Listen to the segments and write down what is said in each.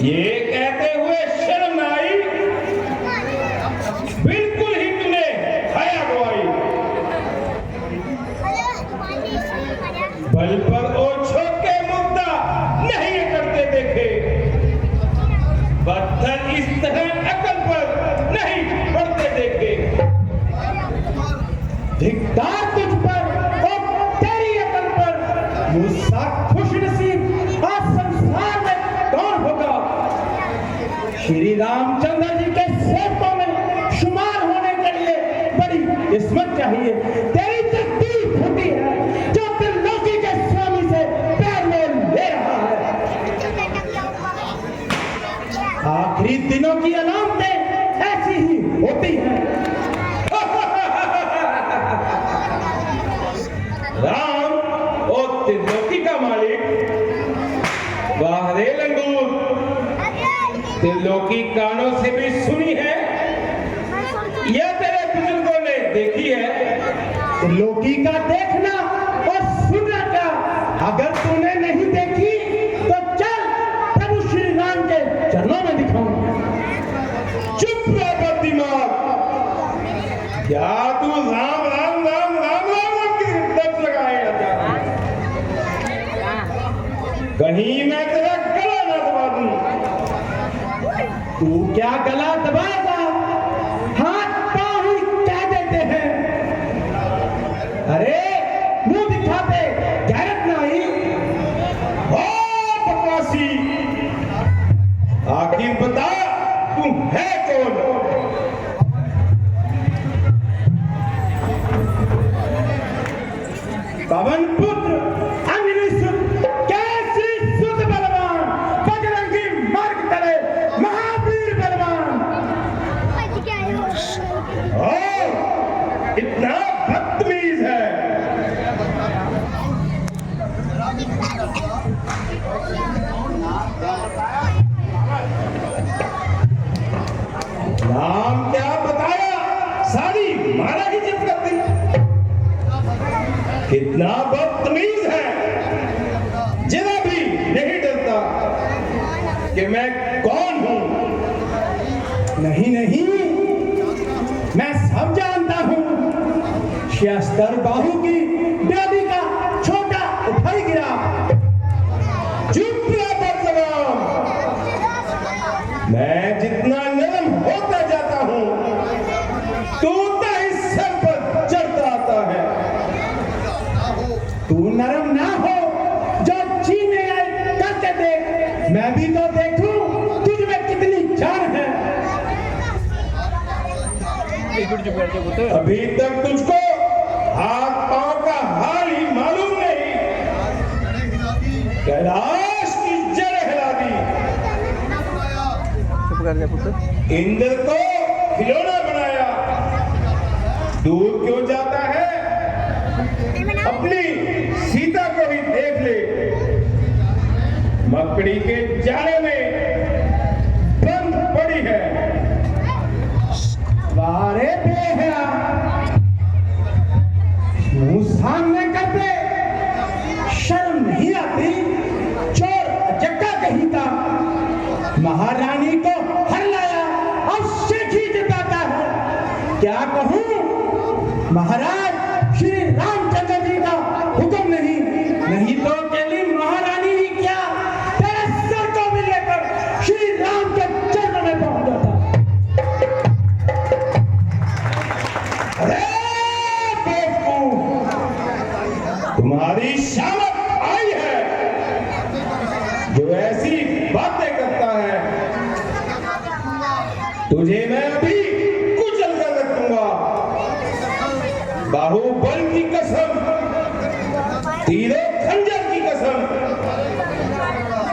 ये कहते हुए शर्म न आई, बिल्कुल ही तूने हया गवाई। बल पर ओछो के मुद्दा नहीं करते देखे, पत्थर इस तरह अकल पर नहीं पड़ते देखे। धिक्कार तुझ पर और तेरी अकल पर, मुझसा खुश नसीब आज संसार में कौन होगा। श्री रामचंद्र जी के सेवकों में शुमार होने के लिए बड़ी किस्मत चाहिए। तेरी तकदीर फूटी है जो त्रिलोकी के स्वामी से पैर मोल ले रहा है। आखिरी दिनों की अलामतें ऐसी ही होती हैं। राम ओ त्रिलोकी का मालिक, वाह रे लंगूर, त्रिलोकी कानों से भी सुनी है या तेरे बुजुर्गों ने देखी है। त्रिलोकी का देखना और सुनना क्या, अगर तूने नहीं देखी तो चल प्रभु श्री राम के चरणों में दिखाऊं। चुप रह दिमाग, क्या तू राम राम राम राम राम की दब लगाए जा रहा है? कहीं मैं तेरा गला ना दबा दूं। तू क्या गला दबाएगा, हाथ पांव ही कह देते हैं। अरे मुंह दिखाते गैरत ना आई। ओ बकवासी, आखिर बता तू है कौन? पवन पुत्र अंजनी सुत, कैसी सुत बलवान, बजरंगी मार्ग तले महावीर बलवान। ओ, इतना बदतमीज है। नाम क्या बताया, सारी मारा ही जिद कर दी। कितना बदतमीज है, जरा भी नहीं डरता कि मैं कौन हूं। नहीं नहीं, मैं सब जानता हूँ। शस्त्र बाहु की बेदी का छोटा उठाई गिरा। चुप रह बदलवान, मैं जितना नरम होता जाता हूं तू उतना ही सर पर चढ़ता आता है। तू नरम ना हो, जो जीने आए करके देख, मैं भी तो देखूं तुझ में कितनी जान है। अभी तक तुझको हाथ पांव का हाल ही मालूम नहीं, कैलाश की जड़ हिला दी। इंद्र को खिलौना बनाया, दूर क्यों जाता है? अपनी सीता को ही देख ले, मकड़ी के जाले में बंद पड़ी है। वारे बेहया, मुंह सामने कर दे, शर्म नहीं आती? चोर अचक्का कहीं का, महारानी को हर लाया और शेखी जताता है। क्या कहूं, महाराज श्री रामचंद्र जी का हुक्म नहीं, नहीं तो अकेली महारानी ही क्या, तेरे सर को भी लेकर श्री राम के चरण में पहुंच जाता। अरे बेवकूफ, तुम्हारी शामत आई है जो ऐसी बातें करता है। तुझे मैं अभी कुचल कर रख दूंगा। बाहुबल की कसम, तीरों खंजर की कसम,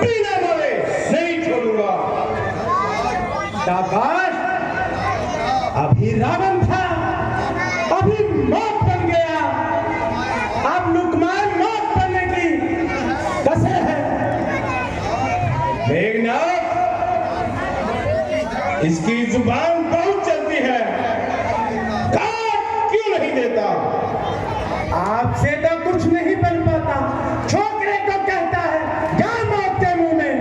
बिना मरे नहीं छोड़ूंगा। शाबाश, अभी रावण था, अभी मौत बन गया, अब लुकमान मौत बनने की कसर है। मेघनाथ, इसकी जुबान बहुत चलती है, काट क्यों नहीं देता? आपसे तो कुछ नहीं बन पाता, छोकरे को कहता है जा मौत के मुंह में।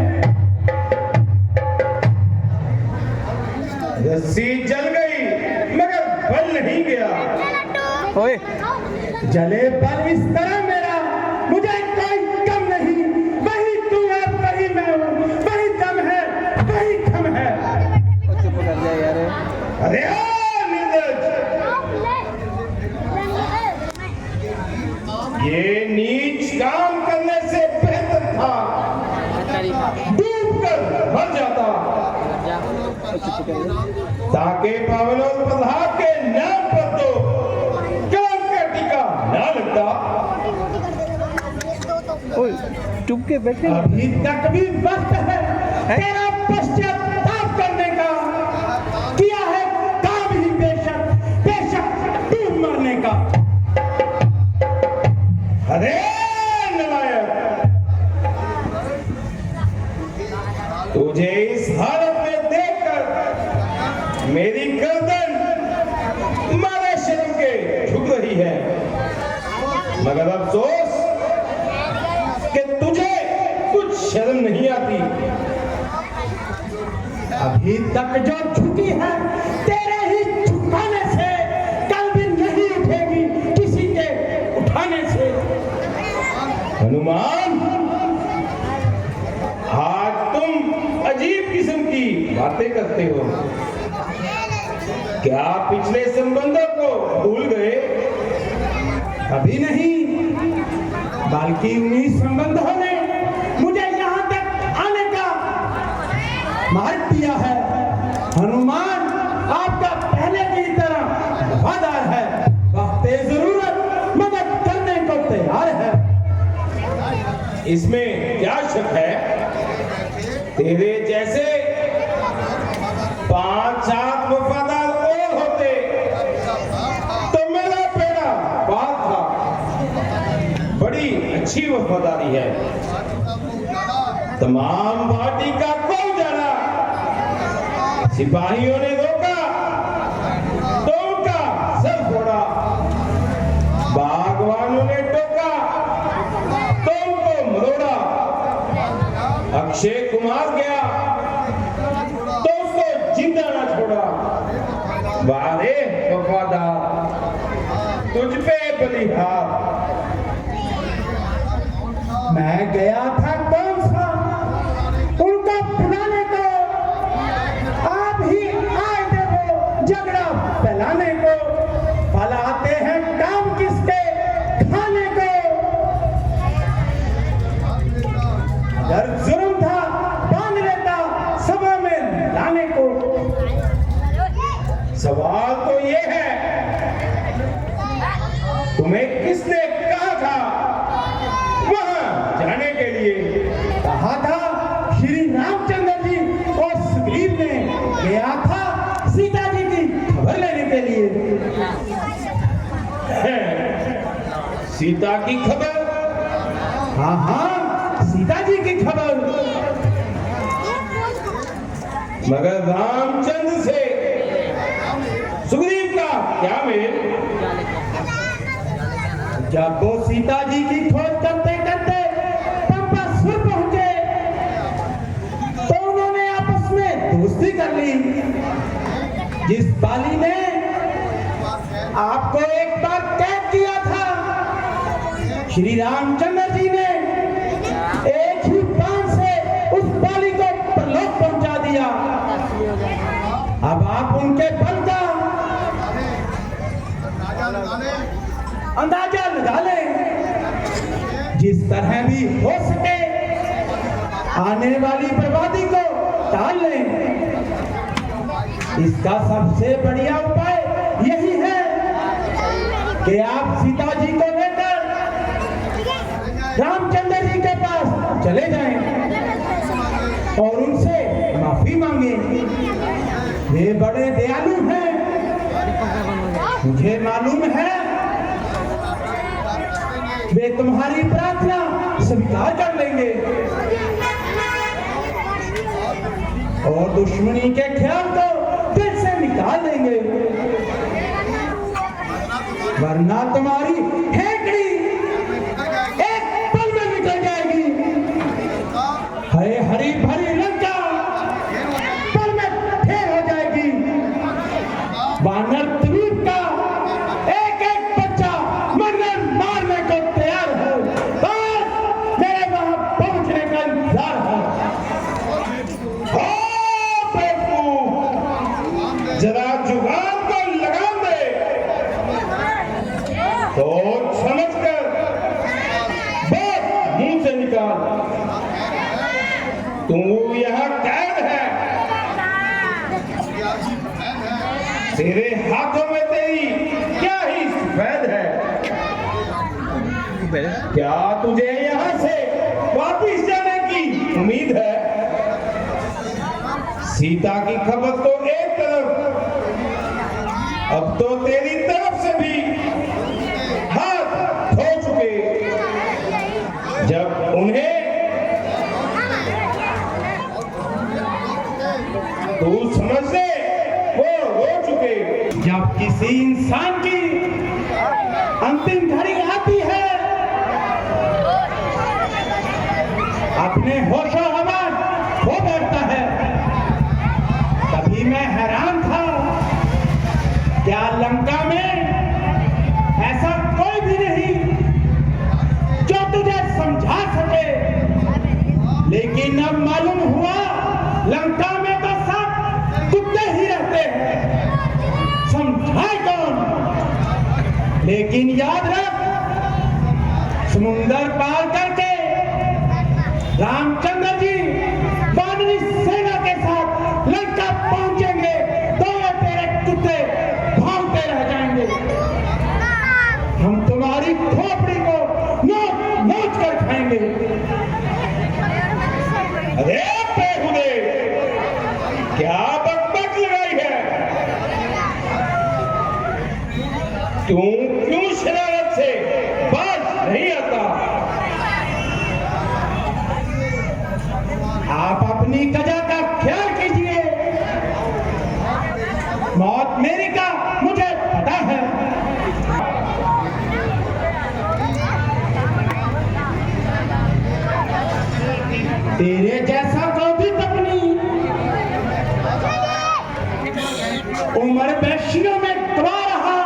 चले बल इस तरह मेरा, मुझे कोई कम नहीं, वही तू है वही मैं हूँ, वही दम है वही खम है। चुप कर जा यार। अरे नीरज, ये नीच काम करने से बेहतर था डूब कर मर जाता, ताकि पावनोत्पला के नाम पर तो काम का टीका ना लगता। ओए चुप के बैठे। अभी तक भी वक्त है तेरा पश्चाताप करने का, किया है काम ही बेशक बेशक डूब मरने का। अरे नालायक, तुझे इस हालत में देखकर मेरी गर्दन मारे शर्म के झुक रही है, मगर अफसोस कि तुझे कुछ शर्म नहीं आती। अभी तक जो झुकी है तेरे ही झुकाने से, कल भी नहीं उठेगी किसी के उठाने से। हनुमान, आज तुम अजीब किस्म की बातें करते हो। क्या पिछले संबंधों को भूल गए? अभी नहीं, बल्कि उन्हीं संबंधों ने मुझे यहाँ तक आने का मार्ग दिया है। हनुमान आपका पहले की तरह वफादार है, वक्ते जरूरत मदद करने को तैयार है। इसमें क्या शक है? तेरे जैसे 5-7 वफादार और होते तो मेरा बेड़ा पार था। बड़ी अच्छी वफादारी है, तमाम पार्टी का कौन जाना। सिपाहियों ने रोका तो उनका सर फोड़ा, बागवानों ने टोका तो उनको मरोड़ा, अक्षय कुमार गया तो उसको जिंदा ना छोड़ा। वारे वफादार, तुझ पे बलिहार। मैं गया था कौन सा उनको बुलाने को, आप ही आए थे वो झगड़ा फैलाने को। फैलाते हैं काम किसके खाने को। अगर जुर्म था बांध लेता सभा में लाने को। सवाल तो ये है, तुम्हें किसने कहा था वहां जाने के लिए? कहा था श्री रामचंद्र जी और सुग्रीव ने, गया था सीता जी की खबर लेने के लिए। सीता की खबर? हाँ हाँ, सीता जी की खबर। मगर रामचंद्र से सुग्रीव का क्या मेल? जब वो सीता जी की खोज करते करते पंपासुर पहुंचे तो उन्होंने आपस में दोस्ती कर ली। जिस बाली ने आपको एक बार कैद किया था, श्री रामचंद्र जी ने एक ही बाण से उस बाली को परलोक पहुंचा दिया। अब आप उनके बल का अंदाजा लगा लें। जिस तरह भी हो सके आने वाली बर्बादी को टाल लें। इसका सबसे बढ़िया उपाय यही है कि आप सीता जी को लेकर रामचंद्र जी के पास चले जाएं और उनसे माफी मांगे। वे बड़े दयालु हैं, मुझे मालूम है वे तुम्हारी प्रार्थना स्वीकार कर लेंगे और दुश्मनी के ख्याल को दिल से निकाल देंगे, वरना तुम्हारी हेकड़ी एक पल में निकल जाएगी। हरी भरी लंका पल में ढेर हो जाएगी। वानर द्वीप का एक एक बच्चा मरने का इंतजार है। जरा जुबान को लगाम दे, सोच समझ कर बात मुंह से निकाल। तू यहाँ कैद है, तेरे हाथों में तेरी क्या ही सफेद है। क्या तुझे यहाँ से वापिस जाने की उम्मीद है? सीता की खबर तो एक तरफ, अब तो तेरी तरफ से भी हाथ धो चुके। जब उन्हें तू समझ ले, वो रो चुके। जब किसी इंसान की अंतिम घड़ी आती है, अपने होशो हवास खो बैठता है। तभी मैं हैरान था, क्या लंका में ऐसा कोई भी नहीं जो तुझे समझा सके। लेकिन अब मालूम हुआ, लंका में तो सब कुत्ते ही रहते हैं, समझाए कौन। लेकिन याद रख, समुंदर पार करके रामचंद्र जी वानरी सेना के साथ लंका पहुंचेंगे तो ये तेरे कुत्ते भागते रह जाएंगे। हम तुम्हारी खोपड़ी को नोच नोच कर खाएंगे। अरे बेहुदे, क्या बकबक लगाई है? क्यों शरारत से बात नहीं आता? आप अपनी कजा का ख्याल कीजिए। मौत मेरी का मुझे पता है। तेरे जैसा क्रोधित अपनी उम्र वैश्यों में दबा रहा,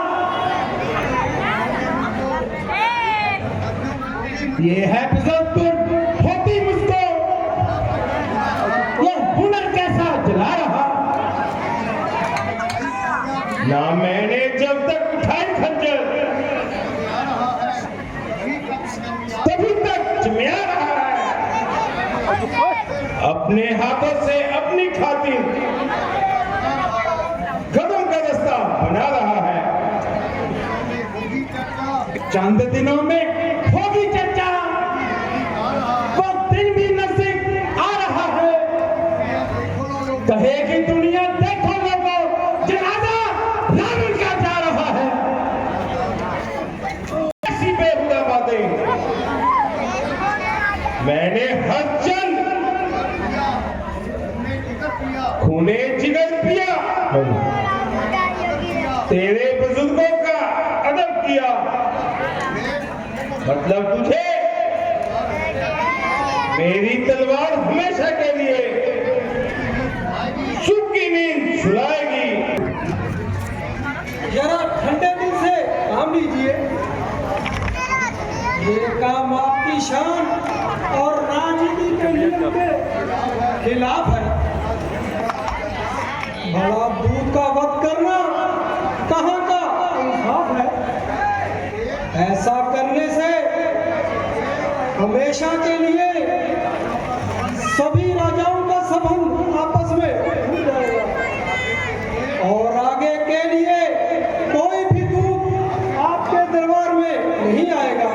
ये है बिजलपुर होती मुझको, ये हुनर कैसा जला रहा। ना मैंने जब तक उठाई खंजर, तभी तक चिमया रहा है। अपने हाथों से अपनी खातिर कदम का रास्ता बना रहा है। चंद दिनों में होगी चर्चा, वो दिन भी नजदीक आ रहा है। कहेगी दुनिया, देखो लोगों, जनाजा रावण का जा रहा है। ऐसी बेहुदा बातें मैंने हर चंद खूने जिगर पिया, तेरे बुजुर्गों का अदब किया। मतलब तुझे मेरी तलवार हमेशा के लिए सुख की नींद सुलाएगी। जरा ठंडे दिल से काम लीजिए। ये काम आपकी शान और राजनीति के नियम के खिलाफ है। बड़ा दूध का वध करना कहाँ का इंसाफ है। ऐसा करने से हमेशा के लिए सभी राजाओं का संबंध आपस में टूट जाएगा और आगे के लिए कोई भी दूत आपके दरबार में नहीं आएगा।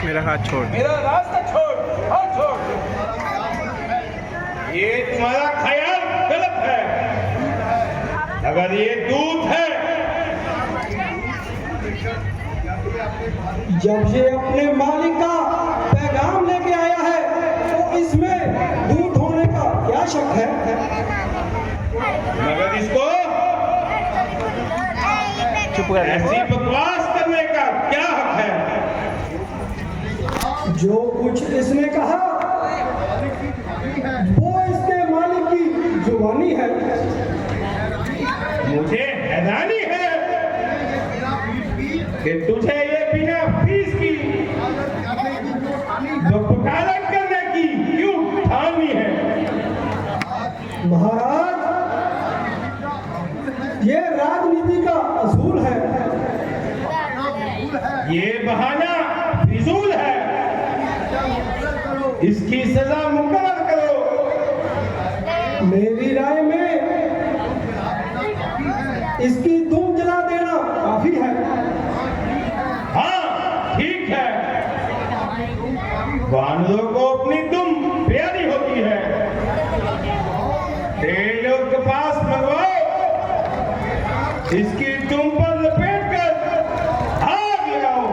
मेरा हाथ छोड़। मेरा रास्ता छोड़, हाथ छोड़। ये तुम्हारा ख्याल गलत है। अगर ये दूत है, जब ये अपने मालिक का पैगाम लेके आया है तो इसमें दूत होने का क्या शक है। मगर इसको चुप कर। ऐसी बकवास करने का क्या हक है? जो कुछ इसने कहा वो इसके मालिक की जुबानी है। मुझे हैरानी है, कि तुझे ये बिना फीस की वकालत करने की क्यों ठानी है? महाराज, ये राजनीति का असूल है। ये बहाना फिजूल है, इसकी सजा मुकर्रर करो। मेरी राय में इसकी दुम जला देना काफी है। हाँ ठीक है, वानरों को अपनी दुम प्यारी होती है। तेलों के पास मंगवाओ, इसकी दुम पर लपेट कर आग लगाओ।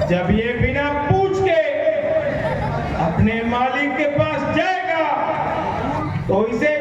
जब ये बिना पूछ के अपने मालिक के पास जाएगा तो इसे